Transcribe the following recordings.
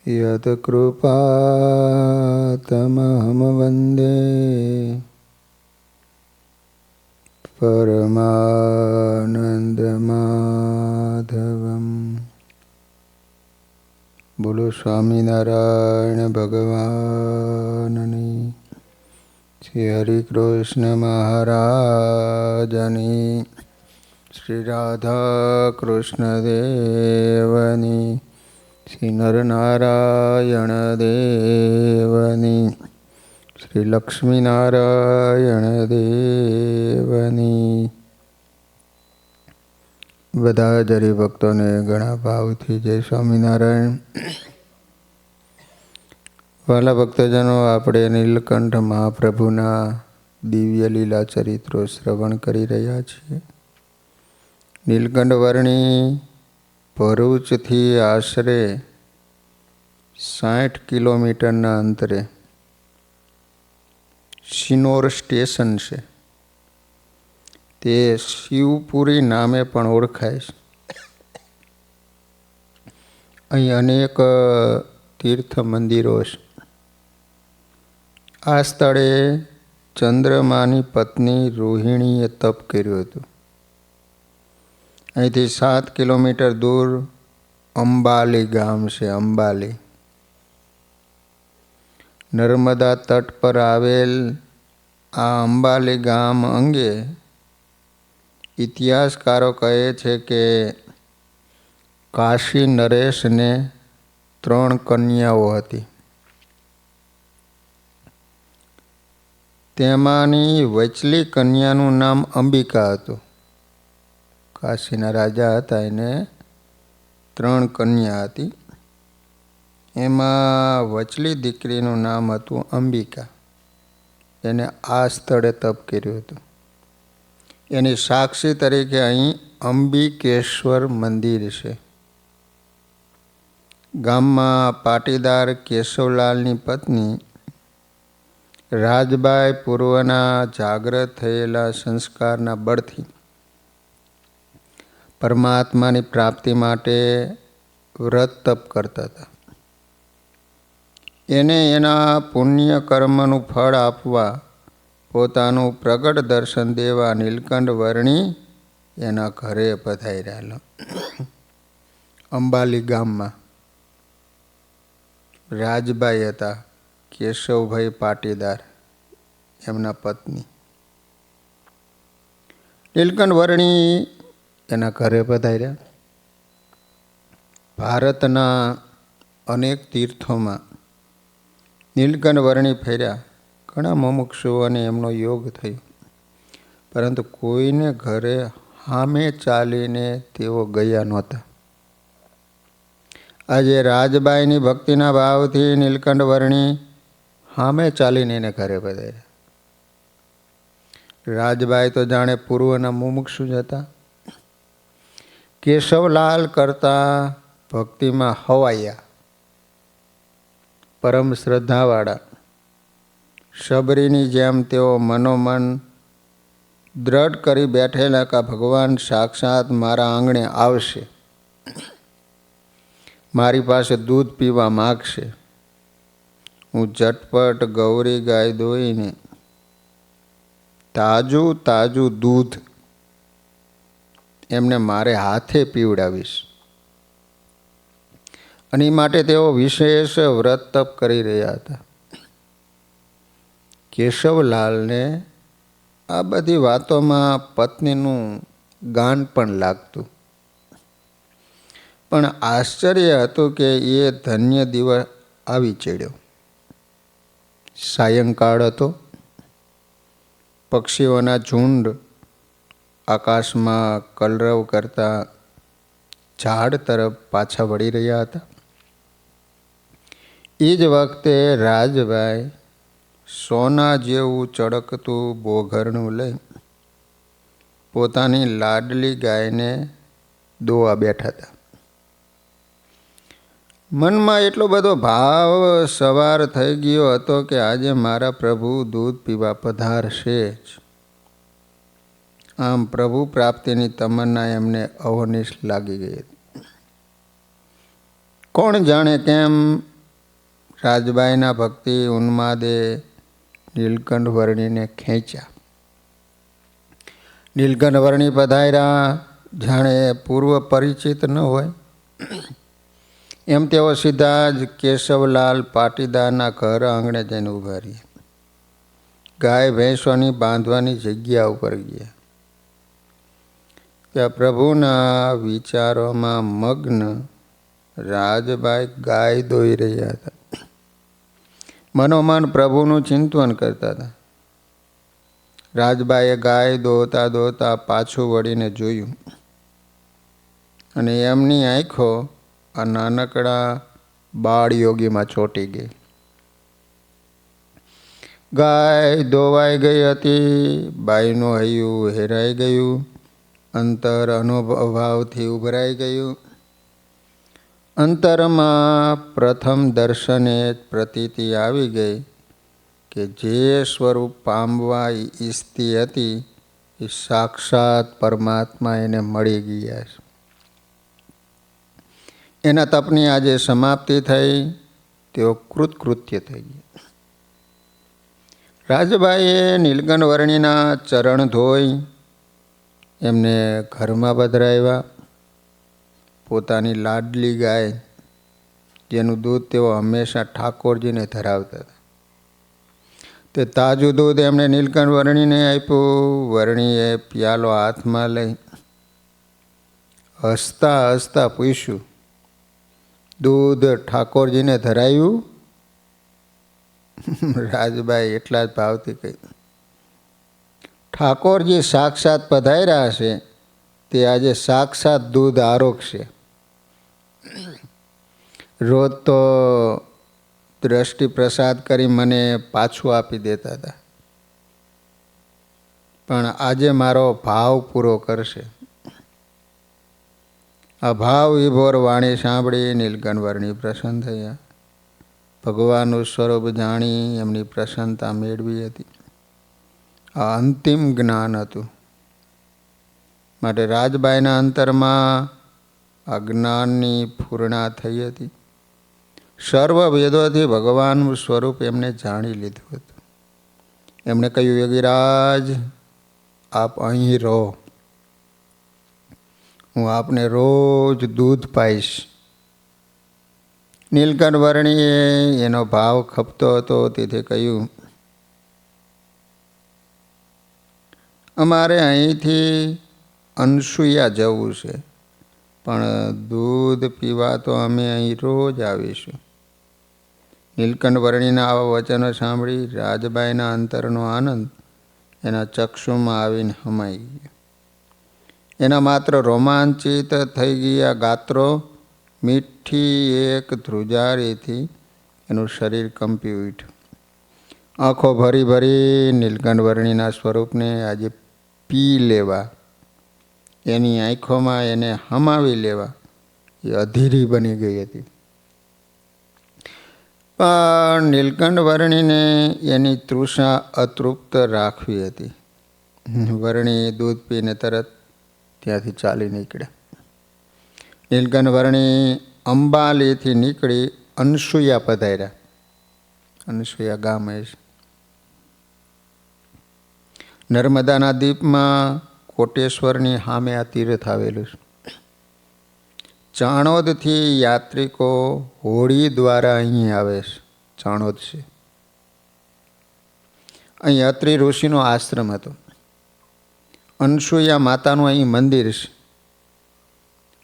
यत्कृपातमहं वन्दे परमानन्दमाधवम्। बोलो स्वामीनारायण भगवाननी, श्री हरि कृष्ण महाराजनी, श्री राधा कृष्ण देवनी, श्री नरनारायण देवनी, श्री लक्ष्मीनारायण देवनी। बधा જ હરિભક્તોને ઘણા ભાવથી જય સ્વામિનારાયણ। વાલા ભક્તજનો, આપણે નીલકંઠ મહાપ્રભુના દિવ્ય લીલા ચરિત્રો શ્રવણ કરી રહ્યા છીએ। નીલકંઠ વર્ણી ભરૂચથી આશરે 60 કિલોમીટરના અંતરે શિનોર સ્ટેશન છે। તે શિવપુરી નામે પણ ઓળખાય છે। અહીં અનેક તીર્થ મંદિરો છે। આ સ્થળે ચંદ્રમાની પત્ની રોહિણીએ તપ કર્યું હતું। અહીંથી 7 કિલોમીટર દૂર અંબાલી ગામ છે। અંબાલી નર્મદા તટ પર આવેલ આ અંબાલી ગામ અંગે ઇતિહાસકારો કહે છે કે કાશી નરેશને 3 કન્યાઓ હતી। તેમાંની વચલી કન્યાનું નામ અંબિકા હતું। કાશીના રાજા હતા, એને 3 કન્યા હતી। એમાં વચલી દીકરીનું નામ હતું અંબિકા। એને આ સ્થળે તપ કર્યું હતું। એની સાક્ષી તરીકે અહીં અંબિકેશ્વર મંદિર છે। ગામમાં પાટીદાર કેશવલાલની પત્ની રાજબાઈ પૂર્વના જાગ્રત થયેલા સંસ્કારના બળથી પરમાત્માની પ્રાપ્તિ માટે વ્રત તપ કરતા હતા। એને એના પુણ્ય કર્મનું ફળ આપવા પોતાનું પ્રગટ દર્શન દેવા નીલકંઠ વર્ણી એના ઘરે પધાર્યા। અંબાલી ગામમાં રાજબાઈ હતા, કેશવભાઈ પાટીદાર એમના પત્ની। નીલકંઠ વર્ણી એના ઘરે પધાર્યા। ભારતના અનેક તીર્થોમાં નીલકંઠ વર્ણી ફેર્યા। ઘણા મુમુક્ષુઓને એમનો યોગ થયો, પરંતુ કોઈને ઘરે સામે ચાલીને તેઓ ગયા નહોતા। આજે રાજબાઈની ભક્તિના ભાવથી નીલકંઠ વર્ણી સામે ચાલીને એને ઘરે પધાર્યા। રાજબાઈ તો જાણે પૂર્વના મુમુક્ષુ જ હતા। કેશવલાલ કરતા ભક્તિમાં હવાયા, પરમ શ્રદ્ધાવાળા। શબરીની જેમ તેઓ મનોમન દ્રઢ કરી બેઠેલા કે ભગવાન સાક્ષાત મારા આંગણે આવશે, મારી પાસે દૂધ પીવા માગશે। હું ઝટપટ ગૌરી ગાય દોઈને તાજું તાજું દૂધ એમને મારે હાથે પીવડાવીશ। અને એ માટે તેઓ વિશેષ વ્રત તપ કરી રહ્યા હતા। કેશવલાલને આ બધી વાતોમાં પત્નીનું ગાન પણ લાગતું, પણ આશ્ચર્ય હતું કે એ ધન્ય દિવસ આવી ચડ્યો। સાયંકાળ હતો। પક્ષીઓના ઝુંડ આકાશમાં કલરવ કરતા ઝાડ તરફ પાછા વળી રહ્યા હતા। એ જ વખતે રાજબાઈ સોના જેવું ચળકતું બોઘરણું લઈ પોતાની લાડલી ગાયને દોવા બેઠા હતા। મનમાં એટલો બધો ભાવ સવાર થઈ ગયો હતો કે આજે મારા પ્રભુ દૂધ પીવા પધારશે જ। આમ પ્રભુ પ્રાપ્તિની તમન્ના એમને અહોનિશ લાગી ગઈ હતી। કોણ જાણે કેમ રાજબાઈના ભક્તિ ઉન્માદે નીલકંઠ વર્ણીને ખેંચ્યા. નીલકંઠ વર્ણી પધાર્યા, જાણે પૂર્વ પરિચિત ન હોય એમ તેઓ સીધા જ કેશવલાલ પાટીદારના ઘર આંગણે જઈને ઊભા રહ્યા. ગાય ભેંસોની બાંધવાની જગ્યા ઉપર ગયા. ત્યાં પ્રભુના વિચારોમાં મગ્ન રાજબાઈ ગાય દોઈ રહ્યા હતા. મનોમન પ્રભુનું ચિંતન કરતા હતા. રાજબાઈએ ગાય દોતા દોતા પાછું વળીને જોયું અને એમની આંખો આ નાનકડા બાળયોગીમાં ચોંટી ગઈ. ગાય દોવાઈ ગઈ હતી. બાઈનું હૈયું હેરાઈ ગયું. અંતર અનુભાવથી ઉભરાઈ ગયું. અંતરમાં પ્રથમ દર્શને પ્રતીતિ આવી ગઈ કે જે સ્વરૂપ પામવા ઈચ્છતી હતી એ સાક્ષાત પરમાત્મા એને મળી ગયા છે. એના તપની આજે સમાપ્તિ થઈ. તેઓ કૃતકૃત્ય થઈ ગયા. રાજબાઈએ નીલકંઠ વર્ણીના ચરણ ધોઈ એમને ઘરમાં પધરાવ્યા. પોતાની લાડલી ગાય જેનું દૂધ તેઓ હંમેશા ઠાકોરજીને ધરાવતા હતા, તે તાજું દૂધ એમણે નીલકંઠ વર્ણીને આપ્યું. વર્ણીએ પ્યાલો હાથમાં લઈ હસતા હસતા પૂછ્યું, દૂધ ઠાકોરજીને ધરાયું? રાજબાઈ એટલા જ ભાવથી કહ્યું, ઠાકોરજી સાક્ષાત પધાર્યા હશે તે આજે સાક્ષાત દૂધ આરોગશે. રોજ તો દ્રષ્ટિ પ્રસાદ કરી મને પાછું આપી દેતા હતા, પણ આજે મારો ભાવ પૂરો કરશે. આ ભાવ વિભોર વાણી સાંભળી નીલકંઠ વર્ણી પ્રસન્ન થયા. ભગવાનનું સ્વરૂપ જાણી એમની પ્રસન્નતા મેળવી હતી. આ અંતિમ જ્ઞાન હતું. માટે રાજબાઈના અંતરમાં આ જ્ઞાનની પૂર્ણા થઈ હતી. સર્વ વેદોથી ભગવાનનું સ્વરૂપ એમને જાણી લીધું હતું. એમણે કહ્યું, યોગીરાજ આપ અહીં રહો, હું આપને રોજ દૂધ પાઈશ. નીલકંઠ વર્ણીએ એનો ભાવ ખપતો હતો તેથી કહ્યું, અમારે અહીંથી અનસુયા જવું છે, પણ દૂધ પીવા તો અમે અહીં રોજ આવીશું. નીલકંઠ વર્ણીના આવા વચનો સાંભળી રાજબાઈના અંતરનો આનંદ એના ચક્ષુમાં આવીને હમાઈ ગયો. એના માત્ર રોમાંચિત થઈ ગયા ગાત્રો મીઠી એક ધ્રુજારીથી એનું શરીર કંપી ઉઠ્યું. આંખો ભરી ભરી નીલકંઠ વર્ણીના સ્વરૂપને આજે પી લેવા, એની આંખોમાં એને હમાવી લેવા એ અધીરી બની ગઈ હતી. પણ નીલકંઠ વર્ણીને એની તૃષા અતૃપ્ત રાખવી હતી. વર્ણી દૂધ પીને તરત ત્યાંથી ચાલી નીકળ્યા. નીલકંઠ વર્ણી અંબાલીથી નીકળી અનસુયા પધાર્યા. અનસુયા ગામ છે. નર્મદાના દીપમાં કોટેશ્વરની સામે આ તીર્થ આવેલું છે. ચાણોદથી યાત્રિકો હોડી દ્વારા અહીં આવે છે. ચાણોદ છે. અહીં અત્રિ ઋષિનો આશ્રમ હતો. અનસુયા માતાનું અહીં મંદિર છે.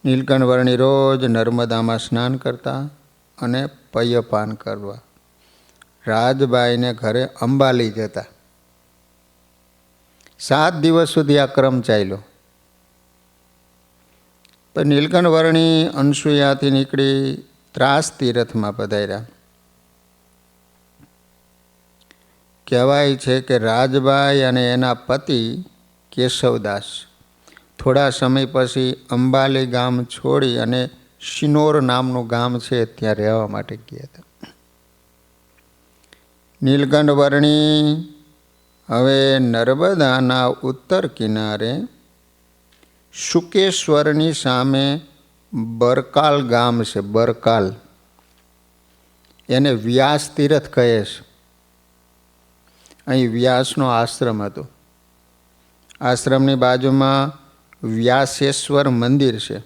નીલકંઠ વર્ણી રોજ નર્મદામાં સ્નાન કરતા અને પયપાન કરવા રાજબાઈને ઘરે અંબાલી જતા. 7 દિવસ સુધી આ ક્રમ ચાલ્યો. પણ નીલકંઠ વર્ણી અનસુયાથી નીકળી ત્રાસ તીર્થમાં પધાર્યા. કહેવાય છે કે રાજબાઈ અને એના પતિ કેશવદાસ થોડા સમય પછી અંબાલી ગામ છોડી અને શિનોર નામનું ગામ છે ત્યાં રહેવા માટે ગયા હતા. નીલકંઠ વર્ણી હવે નર્મદાના ઉત્તર કિનારે શુકેશ્વરની સામે બરકાલ ગામ છે. બરકાલ એને વ્યાસ તીર્થ કહે છે. અહીં વ્યાસનો આશ્રમ હતો. આશ્રમની બાજુમાં વ્યાસેશ્વર મંદિર છે.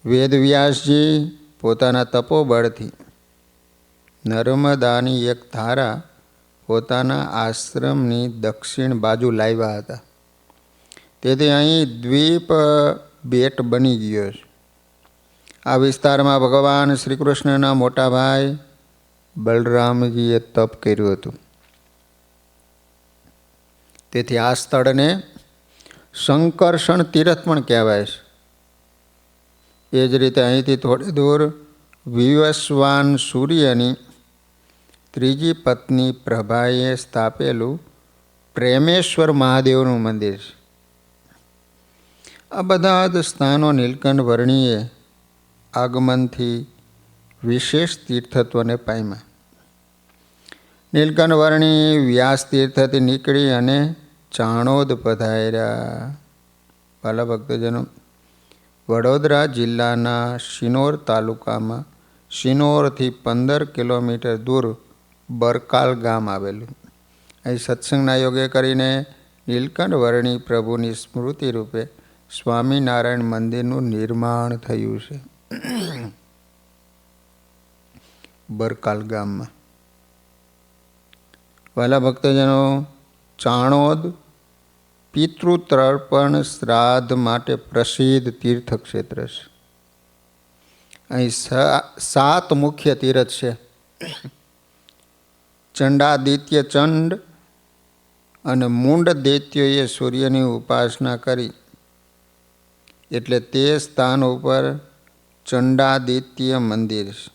વેદવ્યાસજી પોતાના તપોબળથી નર્મદાની એક ધારા પોતાના આશ્રમની દક્ષિણ બાજુ લાવ્યા હતા. તેથી અહીં દ્વીપ બેટ બની ગયો છે. આ વિસ્તારમાં ભગવાન શ્રી કૃષ્ણના મોટા ભાઈ બલરામજીએ તપ કર્યું હતું. તેથી આ સ્થળને સંકર્ષણ તીર્થ પણ કહેવાય છે. એ જ રીતે અહીંથી થોડી દૂર વિવસ્વાન સૂર્યની ત્રીજી પત્ની પ્રભાએ સ્થાપેલું પ્રેમેશ્વર મહાદેવનું મંદિર છે. આ બધા જ સ્થાનો નીલકંઠ વર્ણીએ આગમનથી વિશેષ તીર્થત્વને પામ્યા. નીલકંઠ વર્ણી વ્યાસ તીર્થથી નીકળી અને ચાણોદ પધાર્યા. વાલા ભક્તજનો, વડોદરા જિલ્લાના શિનોર તાલુકામાં શિનોરથી 15 કિલોમીટર દૂર બરકાલ ગામ આવેલું. અહીં સત્સંગના યોગે કરીને નીલકંઠ વર્ણી પ્રભુની સ્મૃતિ રૂપે સ્વામિનારાયણ મંદિરનું નિર્માણ થયું છે. બરકાલ ગામમાં વાલા ભક્તજનો, ચાણોદ પિતૃતર્પણ શ્રાદ્ધ માટે પ્રસિદ્ધ તીર્થક્ષેત્ર છે. અહીં 7 મુખ્ય તીર્થ છે. ચંડાદિત્ય ચંડ અને મૂંડ દૈત્યોએ સૂર્યની ઉપાસના કરી એટલે તે સ્થાન ઉપર ચંડાદિત્ય મંદિર છે.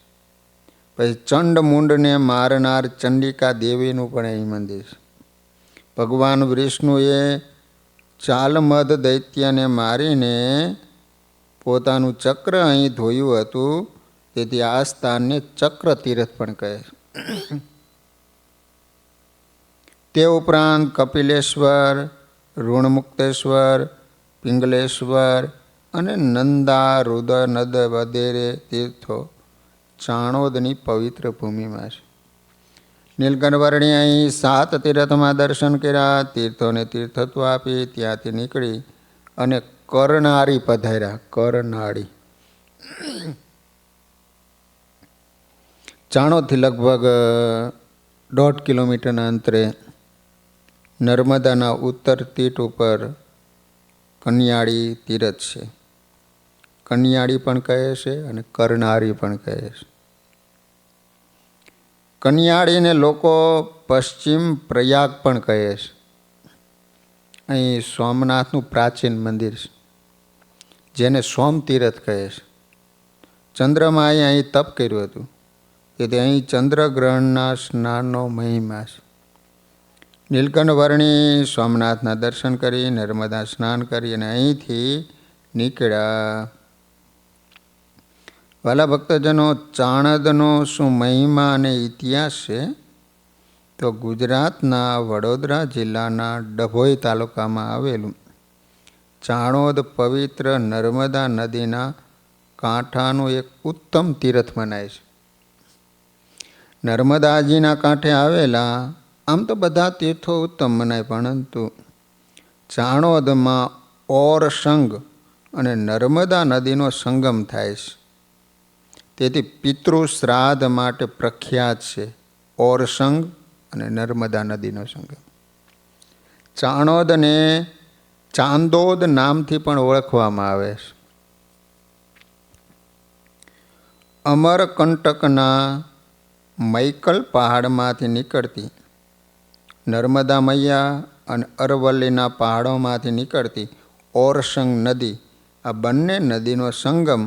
પછી ચંડ મૂંડને મારનાર ચંડિકા દેવીનું પણ અહીં મંદિર છે. ભગવાન વિષ્ણુએ ચાલમદ દૈત્યને મારીને પોતાનું ચક્ર અહીં ધોયું હતું. તેથી આ સ્થાનને ચક્ર તીર્થ પણ કહે છે. તે ઉપરાંત કપિલેશ્વર, ઋણમુક્તેશ્વર, પિંગલેશ્વર અને નંદા રુદનદ વગેરે તીર્થો ચાણોદની પવિત્ર ભૂમિમાં છે. નીલકંઠ વર્ણી અહીં 7 તીર્થમાં દર્શન કર્યા. તીર્થોને તીર્થત્વ આપી ત્યાંથી નીકળી અને કરનાળી પધાર્યા. કરનાળી ચાણોદથી લગભગ 1.5 કિલોમીટરના અંતરે નર્મદાના ઉત્તર તીટ ઉપર કન્યાળી તીરથ છે. કન્યાળી પણ કહે છે અને કરનાળી પણ કહે છે. કન્યાળીને લોકો પશ્ચિમ પ્રયાગ પણ કહે છે. અહીં સોમનાથનું પ્રાચીન મંદિર છે જેને સોમ તીરથ કહે છે. ચંદ્રમાએ અહીં તપ કર્યું હતું. તેથી અહીં ચંદ્રગ્રહણના સ્નાનનો મહિમા છે. નીલકંઠ વર્ણી સોમનાથના દર્શન કરી નર્મદા સ્નાન કરી અને અહીંથી નીકળ્યા. વાલા ભક્તજનો, ચાણદનો શું મહિમા અને ઇતિહાસ છે તો ગુજરાતના વડોદરા જિલ્લાના ડભોઈ તાલુકામાં આવેલું ચાણોદ પવિત્ર નર્મદા નદીના કાંઠાનું એક ઉત્તમ તીર્થ મનાય છે. નર્મદાજીના કાંઠે આવેલા આમ તો બધા તીર્થો ઉત્તમ મનાય, પરંતુ ચાણોદમાં ઓરસંગ અને નર્મદા નદીનો સંગમ થાય છે. તેથી પિતૃ શ્રાદ્ધ માટે પ્રખ્યાત છે ઓરસંગ અને નર્મદા નદીનો સંગમ. ચાણોદને ચાંદોદ નામથી પણ ઓળખવામાં આવે છે. અમરકંટકના મૈકલ પહાડમાંથી નીકળતી નર્મદા મૈયા અને અરવલ્લીના પહાડોમાંથી નીકળતી ઓરસંગ નદી, આ બંને નદીનો સંગમ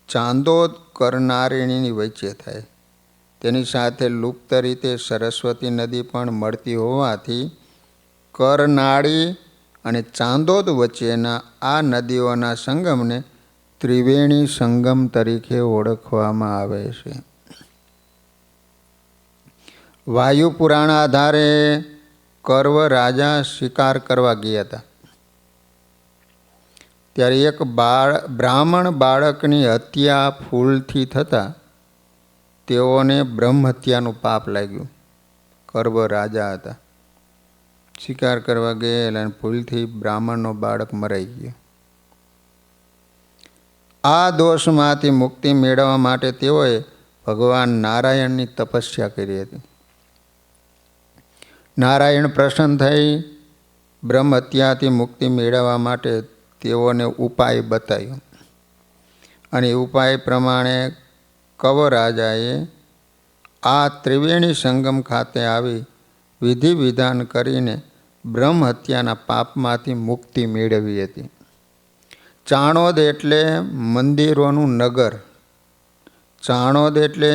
ચાંદોદ કરનાળીની વચ્ચે થાય. તેની સાથે લુપ્ત રીતે સરસ્વતી નદી પણ મળતી હોવાથી કરનાળી અને ચાંદોદ વચ્ચેના આ નદીઓના સંગમને ત્રિવેણી સંગમ તરીકે ઓળખવામાં આવે છે. વાયુ પુરાણ આધારે કર્વ રાજા શિકાર કરવા ગયા હતા. ત્યારે એક બ્રાહ્મણ બાળકની હત્યા ફૂલથી થતાં તેઓને બ્રહ્મ હત્યાનું પાપ લાગ્યું. કર્બ રાજા હતા, શિકાર કરવા ગયેલા અને ભૂલથી બ્રાહ્મણનો બાળક મરાઈ ગયો. આ દોષમાંથી મુક્તિ મેળવવા માટે તેઓએ ભગવાન નારાયણની તપસ્યા કરી હતી. નારાયણ પ્રસન્ન થઈ બ્રહ્મ હત્યાથી મુક્તિ મેળવવા માટે તેઓને ઉપાય બતાવ્યો અને ઉપાય પ્રમાણે કવ રાજાએ આ ત્રિવેણી સંગમ ખાતે આવી વિધિ વિધાન કરીને બ્રહ્મ હત્યાના પાપમાંથી મુક્તિ મેળવી હતી. ચાણોદ એટલે મંદિરોનું નગર. ચાણોદ એટલે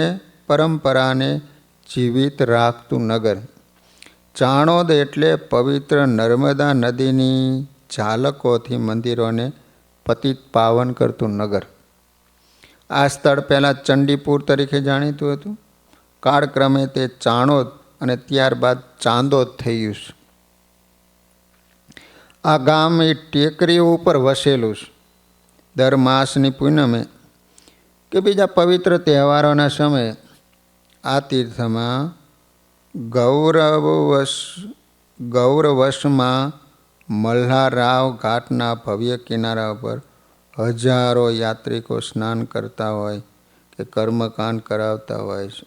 પરંપરાને જીવિત રાખતું નગર. ચાણોદ એટલે પવિત્ર નર્મદા નદીની ઝાલકોથી મંદિરોને પતિત પાવન કરતું નગર. આ સ્થળ પહેલાં ચંડીપુર તરીકે જાણીતું હતું. કાળક્રમે તે ચાણોદ અને ત્યારબાદ ચાંદોદ થયું છે. આ ગામ એ ટેકરીઓ ઉપર વસેલું છે. દર માસની પૂનમે કે બીજા પવિત્ર તહેવારોના સમયે આ તીર્થમાં ગૌરવશમાં મલ્હારરાવ ઘાટના ભવ્ય કિનારા ઉપર હજારો યાત્રિકો સ્નાન કરતા હોય કે કર્મકાંડ કરાવતા હોય છે.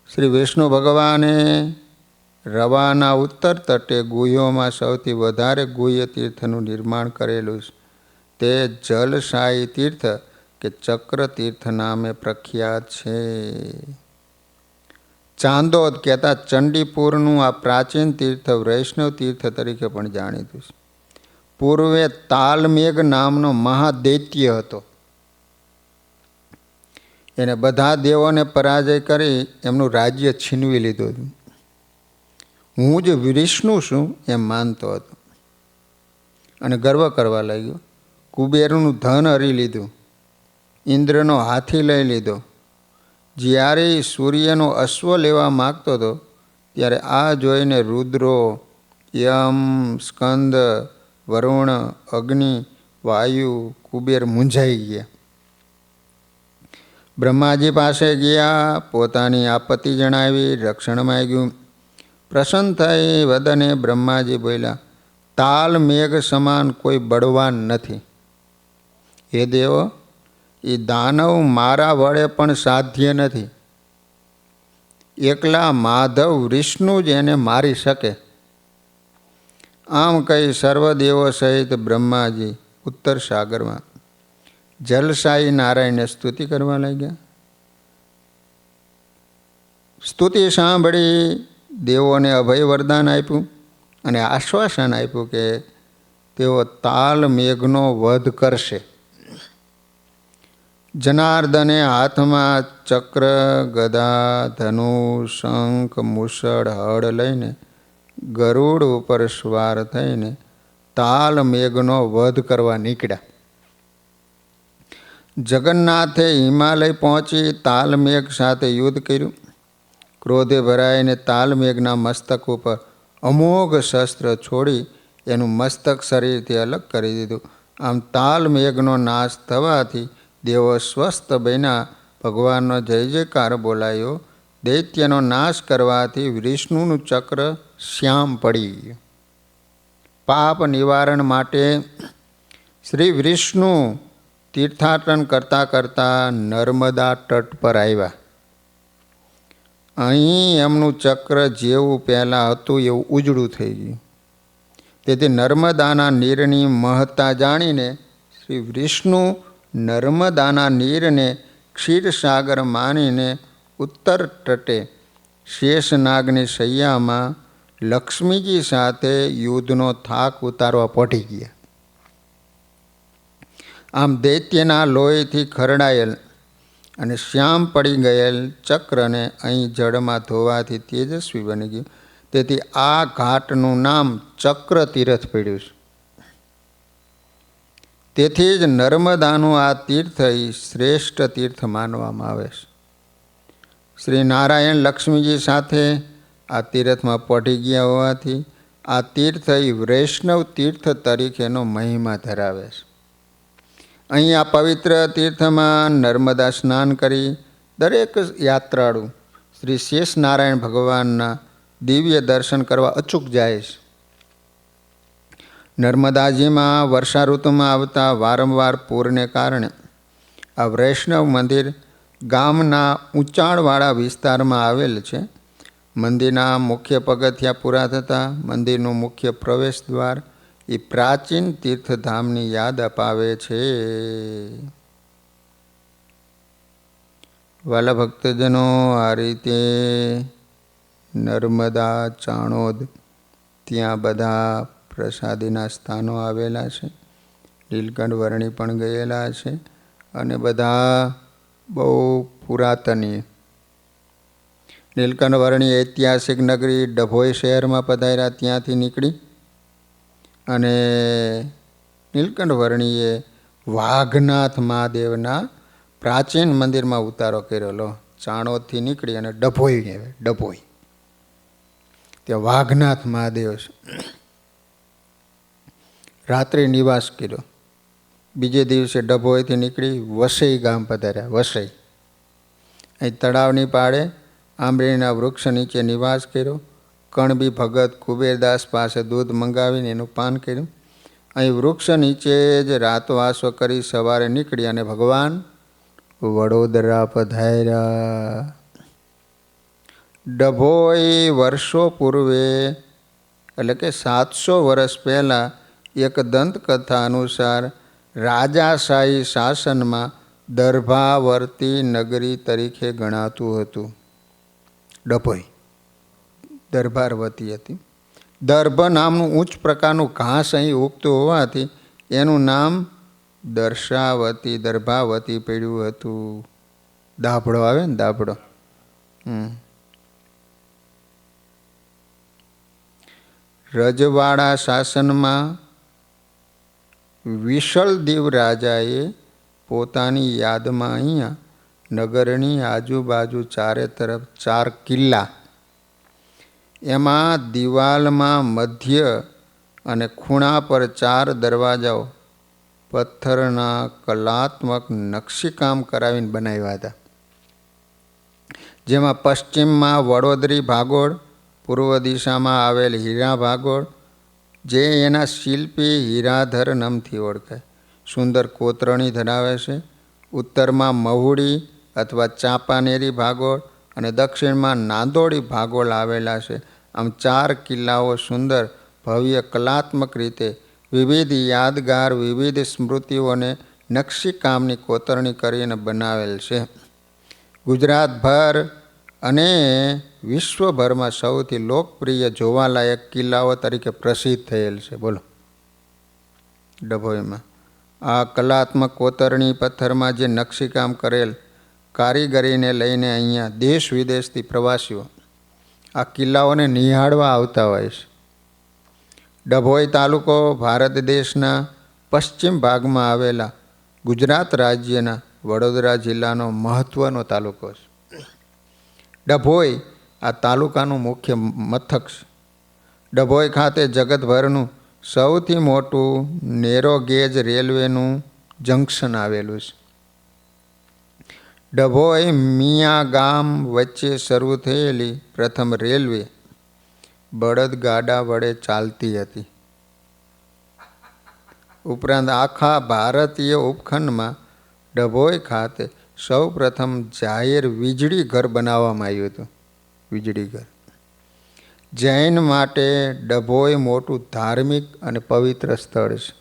શ્રી વિષ્ણુ ભગવાને રવાના ઉત્તર તટે ગુહ્યોમાં સૌથી વધારે ગુહ્ય તીર્થનું નિર્માણ કરેલું છે. તે જલશાહી તીર્થ કે ચક્ર તીર્થ નામે પ્રખ્યાત છે. ચાંદોદ કહેતા ચંડીપુરનું આ પ્રાચીન તીર્થ વૈષ્ણવ તીર્થ તરીકે પણ જાણીતું છે. પૂર્વે તાલમેઘ નામનો મહાદૈત્ય હતો. એને બધા દેવોને પરાજય કરી એમનું રાજ્ય છીનવી લીધું હતું. હું જ વિષ્ણુ છું એમ માનતો હતો અને ગર્વ કરવા લાગ્યો. કુબેરનું ધન હરી લીધું, ઇન્દ્રનો હાથી લઈ લીધો. જ્યારે સૂર્યનો અશ્વ લેવા માગતો હતો ત્યારે આ જોઈને રુદ્રો, યમ, સ્કંદ, વરુણ, અગ્નિ, વાયુ, કુબેર મૂંઝાઈ ગયા. બ્રહ્માજી પાસે ગયા, પોતાની આપત્તિ જણાવી, રક્ષણ માંગ્યું. પ્રસન્ન થઈ વદને બ્રહ્માજી બોલ્યા, તાલ મેઘ સમાન કોઈ બળવાન નથી. હે દેવો, એ દાનવ મારા વડે પણ સાધ્ય નથી. એકલા માધવ વિષ્ણુ જ એને મારી શકે. આમ કહી સર્વદેવો સહિત બ્રહ્માજી ઉત્તર સાગરમાં જલશાહી નારાયણને સ્તુતિ કરવા લાગ્યા. સ્તુતિ સાંભળી દેવોને અભય વરદાન આપ્યું અને આશ્વાસન આપ્યું કે તેઓ તાલ મેઘનો વધ કરશે. જનાર્દને હાથમાં ચક્ર, ગદા, ધનુષ, શંખ, મુસળ, હળ લઈને ગરુડ ઉપર સવાર થઈને તાલ મેઘનો વધ કરવા નીકળ્યા. જગન્નાથે હિમાલય પહોંચી તાલમેઘ સાથે યુદ્ધ કર્યું. ક્રોધે ભરાઈને તાલમેઘના મસ્તક ઉપર અમોઘ શસ્ત્ર છોડી એનું મસ્તક શરીરથી અલગ કરી દીધું. આમ તાલમેઘનો નાશ થવાથી દેવો સ્વસ્થ બન્યા. ભગવાનનો જય જયકાર બોલાયો. દૈત્યનો નાશ કરવાથી વિષ્ણુનું ચક્ર શ્યામ પડી ગયું. પાપ નિવારણ માટે શ્રી વિષ્ણુ તીર્થાટન કરતાં કરતાં નર્મદા તટ પર આવ્યા. અહીં એમનું ચક્ર જેવું પહેલાં હતું એવું ઉજળું થઈ ગયું. તેથી નર્મદાના નીરની મહત્તા જાણીને શ્રી વિષ્ણુ નર્મદાના નીરને ક્ષીરસાગર માનીને ઉત્તર તટે શેષનાગની શૈયામાં લક્ષ્મીજી સાથે યુદ્ધનો થાક ઉતારવા પહોંચી ગયા. આમ દૈત્યના લોહીથી ખરડાયેલ અને શ્યામ પડી ગયેલ ચક્રને અહીં જળમાં ધોવાથી તેજસ્વી બની ગયું. તેથી આ ઘાટનું નામ ચક્ર તીર્થ પડ્યું છે. તેથી જ નર્મદાનું આ તીર્થ શ્રેષ્ઠ તીર્થ માનવામાં આવે છે. શ્રી નારાયણ લક્ષ્મીજી સાથે આ તીર્થમાં પહોંચી ગયા હોવાથી આ તીર્થ વૈષ્ણવ તીર્થ તરીકેનો મહિમા ધરાવે છે. અહીં આ પવિત્ર તીર્થમાં નર્મદા સ્નાન કરી દરેક યાત્રાળુ શ્રી શેષ નારાયણ ભગવાનના દિવ્ય દર્શન કરવા અચૂક જાય છે. નર્મદાજીમાં વર્ષા ઋતુમાં આવતા વારંવાર પૂરને કારણે આ વૈષ્ણવ મંદિર ગામના ઊંચાણવાળા વિસ્તારમાં આવેલ છે. મંદિરના મુખ્ય પગથિયા પૂરા થતાં મંદિરનું મુખ્ય પ્રવેશ દ્વાર એ પ્રાચીન તીર્થધામની યાદ અપાવે છે. વાલા ભક્તજનો, આ રીતે નર્મદા, ચાણોદ ત્યાં બધા પ્રસાદીના સ્થાનો આવેલા છે. નીલકંઠ વર્ણી પણ ગયેલા છે અને બધા બહુ પુરાતનીય. નીલકંઠ વર્ણી ઐતિહાસિક નગરી ડભોઈ શહેરમાં પધાર્યા, ત્યાંથી નીકળી અને નીલકંઠ વર્ણીએ વાઘનાથ મહાદેવના પ્રાચીન મંદિરમાં ઉતારો કરેલો. ચાણોદથી નીકળી અને ડભોઈ આવે, ડભોઈ ત્યાં વાઘનાથ મહાદેવ છે. રાત્રે નિવાસ કર્યો. બીજે દિવસે ડભોઈથી નીકળી વસઈ ગામ પધાર્યા. વસઈ અહીં તળાવની પાળે આંબલીના વૃક્ષ નીચે નિવાસ કર્યો. કણબી ભગત કુબેરદાસ પાસે દૂધ મંગાવીને એનું પાન કર્યું. અહીં વૃક્ષ નીચે જ રાતવાસો કરી સવારે નીકળી અને ભગવાન વડોદરા પધાર્યા. ડભોઈ વર્ષો પૂર્વે એટલે કે 700 વર્ષ પહેલાં એક દંતકથા અનુસાર રાજાશાહી શાસનમાં દર્ભાવર્તી નગરી તરીકે ગણાતું હતું. ડભોઈ દરબારવતી હતી. દર્ભ નામનું ઉચ્ચ પ્રકારનું ઘાસ અહીં ઉગતું હોવાથી એનું નામ દર્શાવતી, દર્ભાવતી પડ્યું હતું. દાભડો આવે ને, દાભડો. રજવાડા શાસનમાં વિશલદેવ રાજાએ પોતાની યાદમાં અહીંયા નગરની આજુબાજુ ચારે તરફ 4 કિલ્લા, એમાં દિવાલમાં મધ્ય અને ખૂણા પર 4 દરવાજાઓ પથ્થરના કલાત્મક નકશીકામ કરાવીને બનાવ્યા હતા. જેમાં પશ્ચિમમાં વડોદરી ભાગોળ, પૂર્વ દિશામાં આવેલ હીરા ભાગોળ, જે એના શિલ્પી હીરાધર નામથી ઓળખાય, સુંદર કોતરણી ધરાવે છે. ઉત્તરમાં મહુડી અથવા ચાંપાનેરી ભાગોળ અને દક્ષિણમાં નાંદોડી ભાગોળ આવેલા છે. આમ 4 કિલ્લાઓ સુંદર ભવ્ય કલાત્મક રીતે વિવિધ યાદગાર, વિવિધ સ્મૃતિઓને નકશીકામની કોતરણી કરીને બનાવેલ છે. ગુજરાતભર અને વિશ્વભરમાં સૌથી લોકપ્રિય જોવાલાયક કિલ્લાઓ તરીકે પ્રસિદ્ધ થયેલ છે. બોલો, ડભોઈમાં આ કલાત્મક કોતરણી પથ્થરમાં જે નકશીકામ કરેલ કારીગરીને લઈને અહીંયા દેશ વિદેશથી પ્રવાસીઓ આ કિલ્લાઓને નિહાળવા આવતા હોય છે. ડભોઈ તાલુકો ભારત દેશના પશ્ચિમ ભાગમાં આવેલા ગુજરાત રાજ્યના વડોદરા જિલ્લાનો મહત્ત્વનો તાલુકો છે. ડભોઈ આ તાલુકાનું મુખ્ય મથક છે. ડભોઈ ખાતે જગતભરનું સૌથી મોટું નેરો ગેજ રેલવેનું જંકશન આવેલું છે. ડભોઈ મિયા ગામ વચ્ચે શરૂ થયેલી પ્રથમ રેલવે બળદગાડા વડે ચાલતી હતી. ઉપરાંત આખા ભારતીય ઉપખંડમાં ડભોઈ ખાતે સૌ પ્રથમ જાહેર વીજળી ઘર બનાવવામાં આવ્યું હતું. વીજળી ઘર જૈન માટે ડભોઈ મોટું ધાર્મિક અને પવિત્ર સ્થળ છે.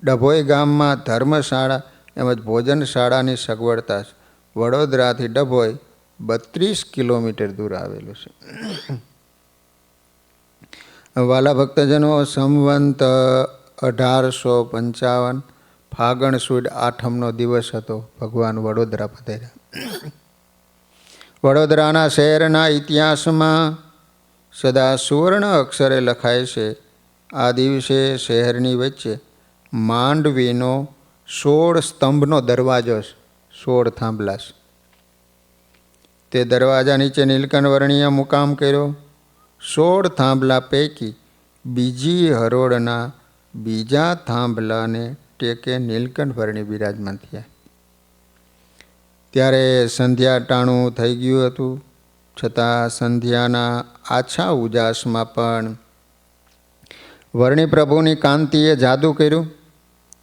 ડભોઈ ગામમાં ધર્મશાળા તેમજ ભોજનશાળાની સગવડતા છે. વડોદરાથી ડભોઈ 32 કિલોમીટર દૂર આવેલું છે. વાલા ભક્તજનો, સંવંત 1855 ફાગણ સુદ 8મનો દિવસ હતો. ભગવાન વડોદરા પધાર્યા. વડોદરાના શહેરના ઇતિહાસમાં સદા સુવર્ણ અક્ષરે લખાય છે. આ દિવસે શહેરની વચ્ચે માંડવીનો 16 સ્તંભનો દરવાજો છે. 16 થાંભલા છે. તે દરવાજા નીચે નીલકંઠ વર્ણીએ મુકામ કર્યો. 16 થાંભલા પૈકી બીજી હરોળના બીજા થાંભલાને ટેકે નીલકંઠ વર્ણી બિરાજમાન થયા. ત્યારે સંધ્યા ટાણું થઈ ગયું હતું, છતાં સંધ્યાના આછા ઉજાસમાં પણ વર્ણી પ્રભુની કાંતિએ જાદુ કર્યું.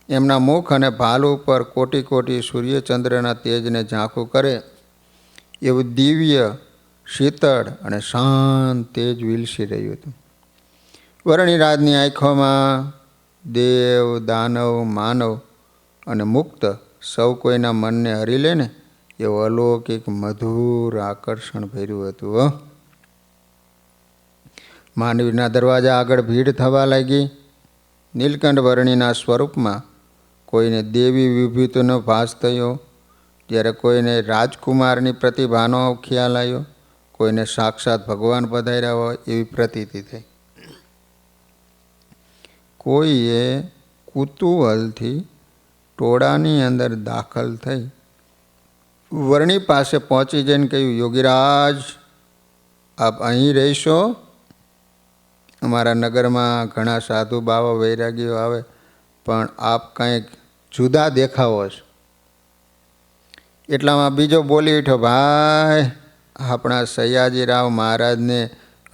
એમના મુખ અને ભાલ ઉપર કોટી કોટી સૂર્યચંદ્રના તેજને ઝાંખું કરે એવું દિવ્ય, શીતળ અને શાંત તેજ વિલસી રહ્યું હતું. વર્ણિરાજની આંખોમાં દેવ, દાનવ, માનવ અને મુક્ત સૌ કોઈના મનને હરી લે ને એવું અલૌકિક મધુર આકર્ષણ ભર્યું હતું. માંડવીના દરવાજા આગળ ભીડ થવા લાગી. નીલકંઠ વર્ણીના સ્વરૂપમાં કોઈને દેવી વિભૂતિનો ભાસ થયો, જ્યારે કોઈને રાજકુમારની પ્રતિભાનો ખ્યાલ આવ્યો, કોઈને સાક્ષાત ભગવાન પધાર્યા હોય એવી પ્રતીતિ થઈ. કોઈએ કુતૂહલથી ટોળાની અંદર દાખલ થઈ વર્ણી પાસે પહોંચી જઈને કહ્યું, યોગીરાજ, આપ અહીં રહેશો? અમારા નગરમાં ઘણા સાધુ બાવા વૈરાગીઓ આવે, પણ આપ કંઈક જુદા દેખાવો છો. એટલામાં બીજો બોલી ઉઠ્યો, ભાઈ, આપણા સયાજીરાવ મહારાજને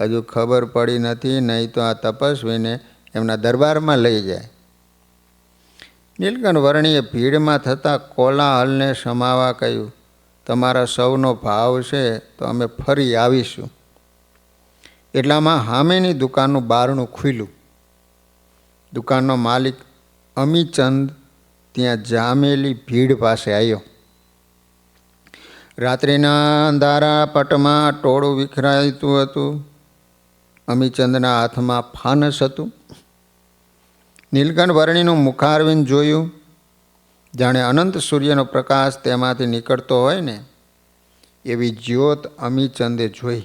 હજુ ખબર પડી નથી, નહીં તો આ તપસ્વીને એમના દરબારમાં લઈ જાય. નીલકંઠ વર્ણીએ ભીડમાં થતા કોલાહલને સમાવા કહ્યું, તમારા સૌનો ભાવ છે તો અમે ફરી આવીશું. એટલામાં હામેની દુકાનનું બારણું ખુલ્યું. દુકાનનો માલિક અમીચંદ ત્યાં જામેલી ભીડ પાસે આવ્યો. રાત્રિના અંધારા પટમાં ટોળું વિખરાતું હતું. અમીચંદના હાથમાં ફાનસ હતું. નીલકંઠ વર્ણીનું મુખારવિંદ જોયું, જાણે અનંત સૂર્યનો પ્રકાશ તેમાંથી નીકળતો હોય ને એવી જ્યોત અમીચંદે જોઈ.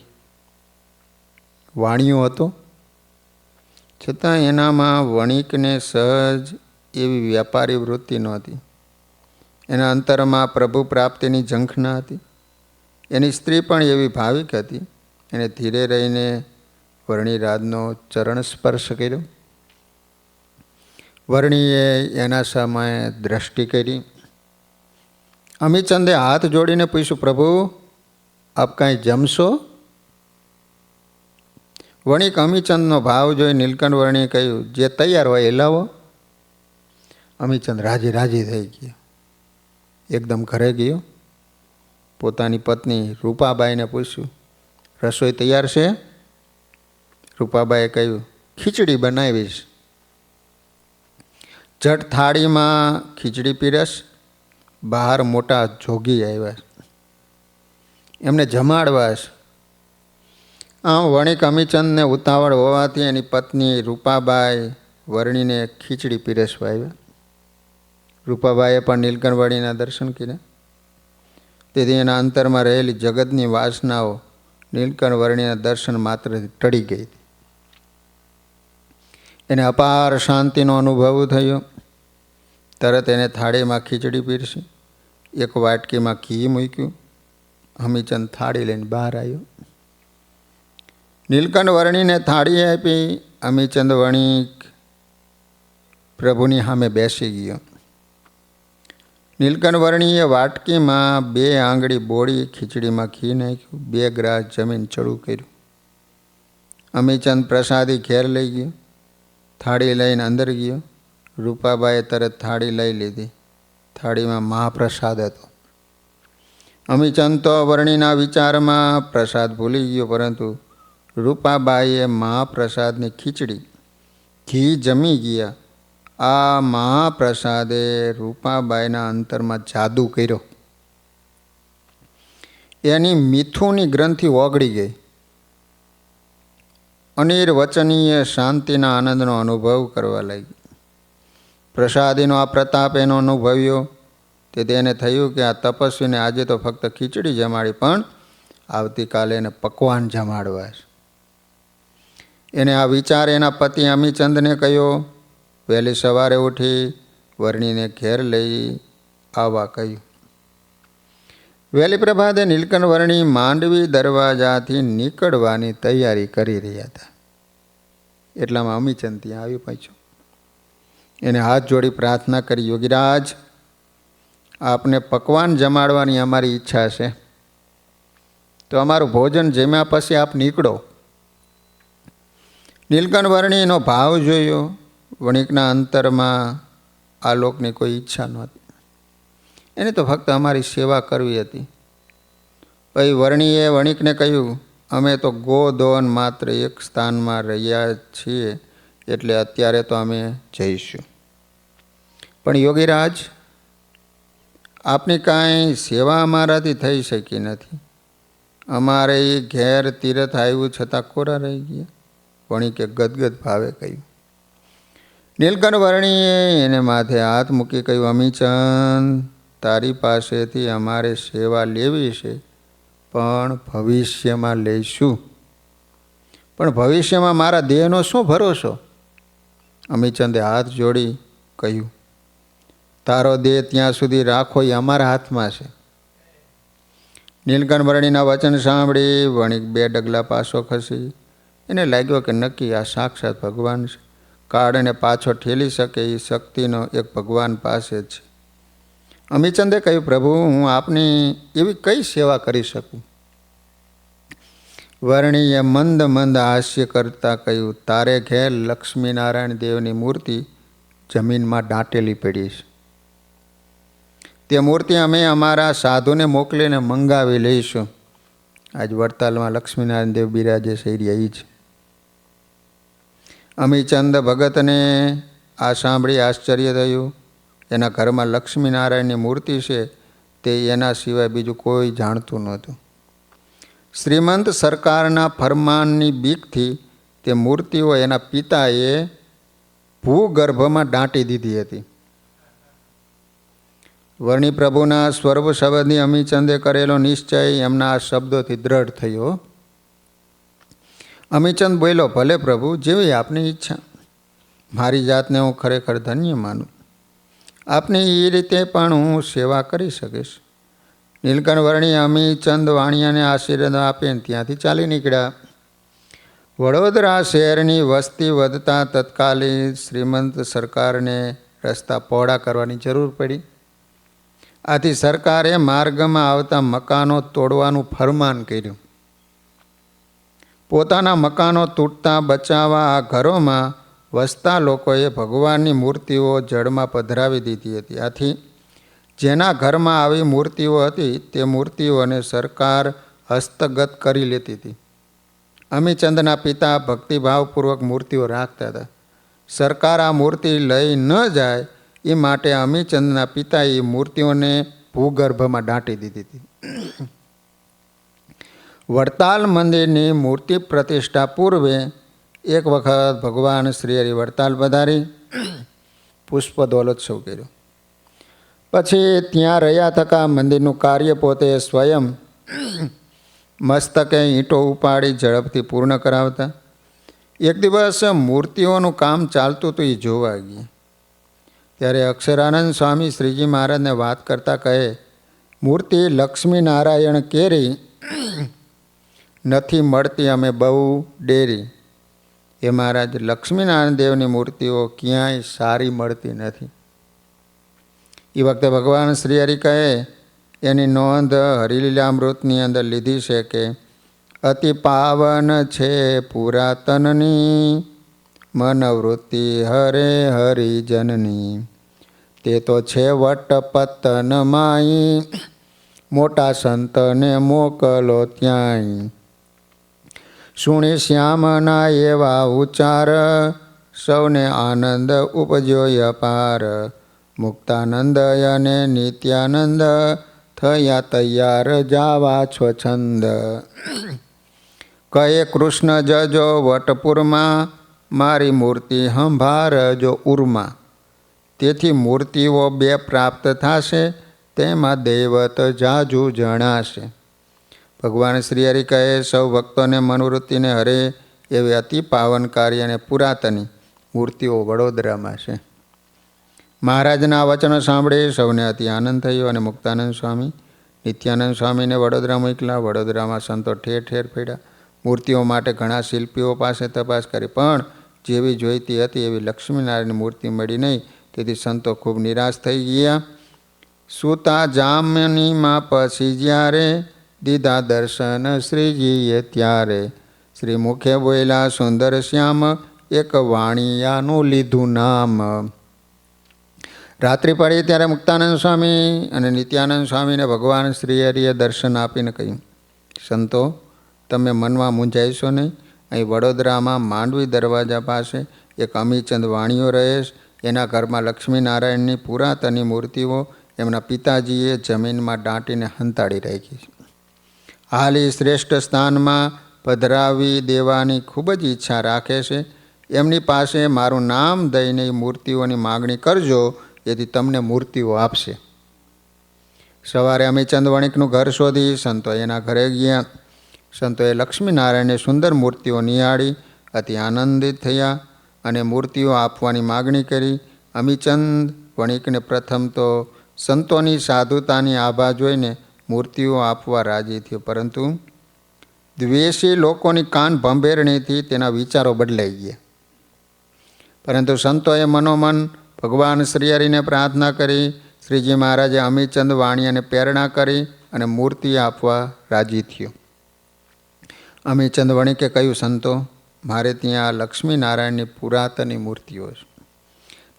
વાણિયો હતો, છતાં એનામાં વણિકને સહજ એવી વ્યાપારી વૃત્તિ નહોતી. એના અંતરમાં પ્રભુ પ્રાપ્તિની ઝંખના હતી. એની સ્ત્રી પણ એવી ભાવિક હતી. એને ધીરે રહીને વર્ણિરાજનો ચરણ સ્પર્શ કર્યો. વર્ણીએ એના સામે દ્રષ્ટિ કરી. અમીચંદે હાથ જોડીને પૂછ્યું, પ્રભુ, આપ કાંઈ જમશો? વણિક અમીચંદનો ભાવ જોઈ નીલકંઠ વર્ણીએ કહ્યું, જે તૈયાર હોય એ લાવો. અમીચંદ રાજી રાજી થઈ ગયો. એકદમ ઘરે ગયો. પોતાની પત્ની રૂપાબાઈને પૂછ્યું, રસોઈ તૈયાર છે? રૂપાબાઈએ કહ્યું, ખીચડી બનાવીશ. જટ થાળીમાં ખીચડી પીરસ. બહાર મોટા જોગી આવ્યા, એમને જમાડવા. આમ વણિક અમીચંદને ઉતાવળ હોવાથી એની પત્ની રૂપાબાઈ વર્ણીને ખીચડી પીરસવા આવ્યા. રૂપાબાઈએ પણ નીલકંઠ વર્ણીના દર્શન કર્યા. તેથી એના અંતરમાં રહેલી જગતની વાસનાઓ નીલકંઠ વર્ણીના દર્શન માત્રથી ટળી ગઈ. એને અપાર શાંતિનો અનુભવ થયો. તરત એને થાળીમાં ખીચડી પીરસી. એક વાટકીમાં ઘી મૂક્યું. અમીચંદ થાળી લઈને બહાર આવ્યો. નીલકંઠ વર્ણીને થાળી આપી. અમીચંદ વણિક પ્રભુની સામે બેસી ગયો. નીલકંઠ વર્ણીએ વાટકીમાં 2 આંગળી બોળી ખીચડીમાં ઘી નાખ્યું. 2 ગ્રાસ જમીન ચડું કર્યું. અમીચંદ પ્રસાદી ઘેર લઈ ગયો. થાળી લઈને અંદર ગયો. રૂપાબાઈએ તરત થાળી લઈ લીધી. થાળીમાં મહાપ્રસાદ હતો. અમીચંદ તો વર્ણીના વિચારમાં પ્રસાદ ભૂલી ગયો, પરંતુ રૂપાબાઈએ મહાપ્રસાદની ખીચડી ઘી જમી ગયા. આ મહાપ્રસાદે રૂપાબાઈના અંતરમાં જાદુ કર્યો. એની મીઠુંની ગ્રંથિ ઓગળી ગઈ. અનિર્વચનીય શાંતિના આનંદનો અનુભવ કરવા લાગી. પ્રસાદીનો આ પ્રતાપ એનો અનુભવ્યો. તેથી એને થયું કે આ તપસ્વીને આજે તો ફક્ત ખીચડી જમાડી, પણ આવતીકાલે એને પકવાન જમાડવા છે. એને આ વિચાર એના પતિ અમીચંદને કહ્યો. વહેલી સવારે ઉઠી વર્ણીને ઘેર લઈ આવવા કહ્યું. વહેલી પ્રભાતે નીલકંઠ વર્ણી માંડવી દરવાજાથી નીકળવાની તૈયારી કરી રહ્યા હતા. એટલામાં અમીચંદ ત્યાં આવી પહોંચ્યો. એને હાથ જોડી પ્રાર્થના કરી, યોગીરાજ, આપને પકવાન જમાડવાની અમારી ઈચ્છા છે, તો અમારું ભોજન જમ્યા પછી આપ નીકળો. નીલકંઠ વર્ણીનો ભાવ જોયો. વણિકના અંતરમાં આ લોકની કોઈ ઈચ્છા નહોતી. એને તો ફક્ત અમારી સેવા કરવી હતી. પછી વર્ણીએ વણિકને કહ્યું, અમે તો ગોદોન માત્ર એક સ્થાનમાં રહ્યા છીએ, એટલે અત્યારે તો અમે જઈશું. પણ યોગીરાજ, આપની કાંઈ સેવા અમારાથી થઈ શકી નથી. અમારે એ ઘેર તીરથ આવ્યું છતાં કોરા રહી ગયા. વણિકે ગદગદ ભાવે કહ્યું. નીલકંઠ વર્ણીએ એને માથે હાથ મૂકી કહ્યું, અમીચંદ, તારી પાસેથી અમારે સેવા લેવી છે, પણ ભવિષ્યમાં લઈશું. પણ ભવિષ્યમાં મારા દેહનો શું ભરોસો? અમીચંદે હાથ જોડી કહ્યું, તારો દેહ ત્યાં સુધી રાખો એ અમારા હાથમાં છે. નીલકંઠ વર્ણીના વચન સાંભળી વણિક 2 ડગલા પાછો ખસી. એને લાગ્યો કે નક્કી આ સાક્ષાત ભગવાન છે. કાળને પાછો ઠેલી શકે એ શક્તિનો એક ભગવાન પાસે જ છે. અમીચંદે કહ્યું, પ્રભુ, હું આપની એવી કઈ સેવા કરી શકું? વર્ણીએ મંદ મંદ હાસ્ય કરતાં કહ્યું, તારે ઘેર લક્ષ્મીનારાયણ દેવની મૂર્તિ જમીનમાં દાટેલી પડી છે. તે મૂર્તિ અમે અમારા સાધુને મોકલીને મંગાવી લઈશું. આજ વડતાલમાં લક્ષ્મીનારાયણ દેવ બિરાજે છે એ જ. અમીચંદ ભગતને આ સાંભળી આશ્ચર્ય થયું. એના ઘરમાં લક્ષ્મીનારાયણની મૂર્તિ છે તે એના સિવાય બીજું કોઈ જાણતું નહોતું. શ્રીમંત સરકારના ફરમાનની બીકથી તે મૂર્તિઓ એના પિતાએ ભૂગર્ભમાં દાટી દીધી હતી. વર્ણી પ્રભુના સ્વરૂપ શબ્દની અમીચંદે કરેલો નિશ્ચય એમના આ શબ્દોથી દ્રઢ થયો. અમીચંદ બોલ્યો, ભલે પ્રભુ, જેવી આપની ઈચ્છા. મારી જાતને હું ખરેખર ધન્ય માનું. આપની એ રીતે પણ હું સેવા કરી શકીશ. નીલકંઠ વર્ણી અમીચંદ વાણિયાને આશીર્વાદ આપીને ત્યાંથી ચાલી નીકળ્યા. વડોદરા શહેરની વસ્તી વધતા તત્કાલીન શ્રીમંત સરકારને રસ્તા પહોળા કરવાની જરૂર પડી. આથી સરકારે માર્ગમાં આવતા મકાનો તોડવાનું ફરમાન કર્યું. પોતાના મકાનો તૂટતા બચાવવા આ ઘરોમાં વસતા લોકોએ ભગવાનની મૂર્તિઓ જળમાં પધરાવી દીધી હતી. આથી જેના ઘરમાં આવી મૂર્તિઓ હતી તે મૂર્તિઓને સરકાર હસ્તગત કરી લેતી હતી. અમીચંદના પિતા ભક્તિભાવપૂર્વક મૂર્તિઓ રાખતા હતા. સરકાર આ મૂર્તિ લઈ ન જાય એ માટે અમીચંદના પિતાએ મૂર્તિઓને ભૂગર્ભમાં દાટી દીધી હતી. વડતાલ મંદિરની મૂર્તિ પ્રતિષ્ઠા પૂર્વે એક વખત ભગવાન શ્રી હરિ વડતાલ પધારી પુષ્પ દોલોત્સવ કર્યો. પછી ત્યાં રહ્યા થકા મંદિરનું કાર્ય પોતે સ્વયં મસ્તકે ઈંટો ઉપાડી ઝડપથી પૂર્ણ કરાવતા. એક દિવસ મૂર્તિઓનું કામ ચાલતું હતું એ જોવા ગયા. ત્યારે અક્ષરાનંદ સ્વામી શ્રીજી મહારાજને વાત કરતા કહે, મૂર્તિ લક્ષ્મીનારાયણ કેરી નથી મળતી, અમે બહુ ડેરી. એ મહારાજ, લક્ષ્મીનારાયણ દેવની મૂર્તિઓ ક્યાંય સારી મળતી નથી. એ વખતે ભગવાન શ્રી હરિ કહે, એની નોંધ હરિલીલામૃતની અંદર લીધી છે કે અતિ પાવન છે પુરાતનની મનવૃત્તિ હરે હરિજનની. તે તો છે વટપતન માઈ મોટા સંતને મોકલો ત્યાંય. સુણી શ્યામના એવા ઉચ્ચાર સૌને આનંદ ઉપજ્યો અપાર. મુક્તાનંદ અને નિત્યાનંદ થયા તૈયાર જાવા સ્વચ્છંદ. કહે કૃષ્ણ જજો વટપુરમાં મારી મૂર્તિ સંભારજો ઉરમાં. તેથી મૂર્તિઓ 2 પ્રાપ્ત થશે, તેમાં દૈવત જાજુ જણાશે. ભગવાન શ્રી હરિ કહે, સૌ ભક્તોને મનોવૃત્તિને હરે એવી અતિ પાવનકારી અને પુરાતની મૂર્તિઓ વડોદરામાં છે. મહારાજના વચનો સાંભળી સૌને અતિ આનંદ થયો અને મુક્તાનંદ સ્વામી નિત્યાનંદ સ્વામીને વડોદરા મોકલ્યા. વડોદરામાં સંતો ઠેર ઠેર ફર્યા. મૂર્તિઓ માટે ઘણા શિલ્પીઓ પાસે તપાસ કરી, પણ જેવી જોઈતી હતી એવી લક્ષ્મીનારાયણની મૂર્તિ મળી નહીં. તેથી સંતો ખૂબ નિરાશ થઈ ગયા. સૂતા જામનીમાં પછી જ્યારે દીધા દર્શન શ્રીજીએ ત્યારે, શ્રી મુખે બોલ્યા સુંદર શ્યામ, એક વાણિયાનું લીધું નામ. રાત્રિ પડી ત્યારે મુક્તાનંદ સ્વામી અને નિત્યાનંદ સ્વામીને ભગવાન શ્રી હરિએ દર્શન આપીને કહ્યું, સંતો તમે મનમાં મૂંઝાઈશો નહીં. અહીં વડોદરામાં માંડવી દરવાજા પાસે એક અમીચંદ વાણિયો રહે છે. એના ઘરમાં લક્ષ્મીનારાયણની પુરાતની મૂર્તિઓ એમના પિતાજીએ જમીનમાં દાંટીને હંતાડી રાખી છે. હાલ એ શ્રેષ્ઠ સ્થાનમાં પધરાવી દેવાની ખૂબ જ ઈચ્છા રાખે છે. એમની પાસે મારું નામ દઈને એ મૂર્તિઓની માગણી કરજો, એથી તમને મૂર્તિઓ આપશે. સવારે અમીચંદ વણિકનું ઘર શોધી સંતો એના ઘરે ગયા. સંતોએ લક્ષ્મીનારાયણની સુંદર મૂર્તિઓ નિહાળી અતિ આનંદિત થયા અને મૂર્તિઓ આપવાની માગણી કરી. અમીચંદ વણિકને પ્રથમ તો સંતોની સાધુતાની આભા જોઈને મૂર્તિઓ આપવા રાજી થયો, પરંતુ દ્વેષી લોકોની કાન ભંભેરણીથી તેના વિચારો બદલાઈ ગયા. પરંતુ સંતોએ મનોમન ભગવાન શ્રીહરિને પ્રાર્થના કરી. શ્રીજી મહારાજે અમીચંદ વાણિયાને પ્રેરણા કરી અને મૂર્તિ આપવા રાજી થયો. અમીચંદ વણિકે કહ્યું, સંતો મારે ત્યાં લક્ષ્મીનારાયણની પુરાતની મૂર્તિઓ છે.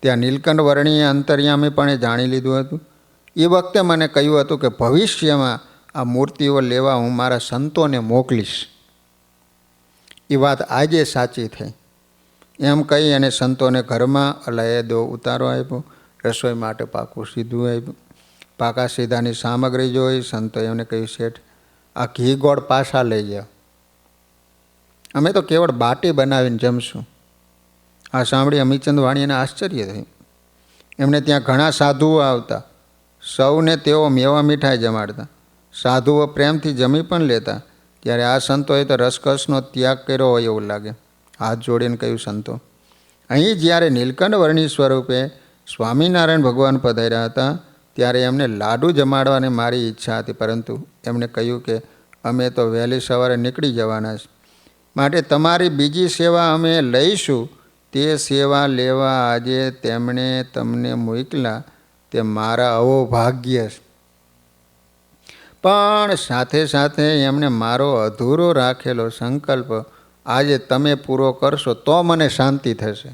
ત્યાં નીલકંઠ વર્ણીય અંતર્યામી પણ એ જાણી લીધું હતું. એ વખતે મને કહ્યું હતું કે ભવિષ્યમાં આ મૂર્તિઓ લેવા હું મારા સંતોને મોકલીશ. એ વાત આજે સાચી થઈ. એમ કહી અને સંતોને ઘરમાં અલાયદો ઉતારો આપ્યો. રસોઈ માટે પાકું સીધું આપ્યું. પાકા સીધાની સામગ્રી જોઈ સંતોએ એમને કહ્યું, શેઠ આ ઘી ગોળ પાછા લઈ જાઓ, અમે તો કેવળ બાટી બનાવીને જમશું. આ સાંભળી અમીચંદ વાણિયાને આશ્ચર્ય થયું. એમને ત્યાં ઘણા સાધુઓ આવતા. સૌને તેઓ મેવા મીઠાઈ જમાડતા. સાધુઓ પ્રેમથી જમી પણ લેતા. ત્યારે આ સંતોએ તો રસકસનો ત્યાગ કર્યો હોય એવું લાગે. હાથ જોડીને કહ્યું, સંતો અહીં જ્યારે નીલકંઠ વર્ણી સ્વરૂપે સ્વામિનારાયણ ભગવાન પધાર્યા હતા ત્યારે એમને લાડુ જમાડવાની મારી ઈચ્છા હતી, પરંતુ એમણે કહ્યું કે અમે તો વહેલી સવારે નીકળી જવાના છે, માટે તમારી બીજી સેવા અમે લઈશું. તે સેવા લેવા આજે તેમણે તમને મોકલા તે મારા અહોભાગ્ય છે. પણ સાથે સાથે એમણે મારો અધૂરો રાખેલો સંકલ્પ આજે તમે પૂરો કરશો તો મને શાંતિ થશે.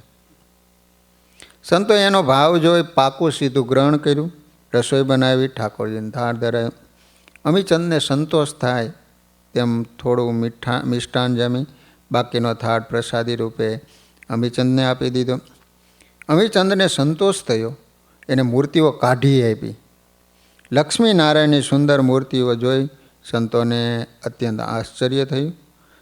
સંતો એનો ભાવ જોઈ પાકું સીધું ગ્રહણ કર્યું. રસોઈ બનાવી, ઠાકોરજીને થાળ ધરાયો. અમીચંદને સંતોષ થાય તેમ થોડું મિષ્ટાન જમી બાકીનો થાળ પ્રસાદી રૂપે અમીચંદને આપી દીધો. અમીચંદને સંતોષ થયો. એને મૂર્તિઓ કાઢી આપી. લક્ષ્મીનારાયણની સુંદર મૂર્તિઓ જોઈ સંતોને અત્યંત આશ્ચર્ય થયું.